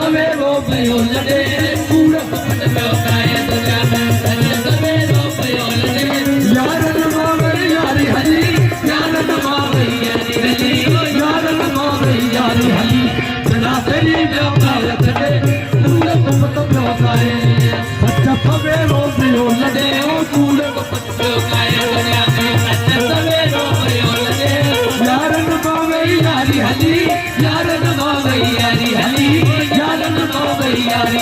सवेरो पयो लॾे कूड़ कपट पियो काए दुनिया में सज सवेरो पयो लॾे यारन मां वई यारी हली यारन मां वई यारी हली यारन मां वई यारी हली बिना तेरी जो काए लॾे कूड़ कपट पियो काए सज सवेरो पयो लॾे कूड़ कपट पियो काए दुनिया में सज सवेरो पयो लॾे यारन मां वई यारी हली यारन मां वई यारी हली यारन मां वई यारी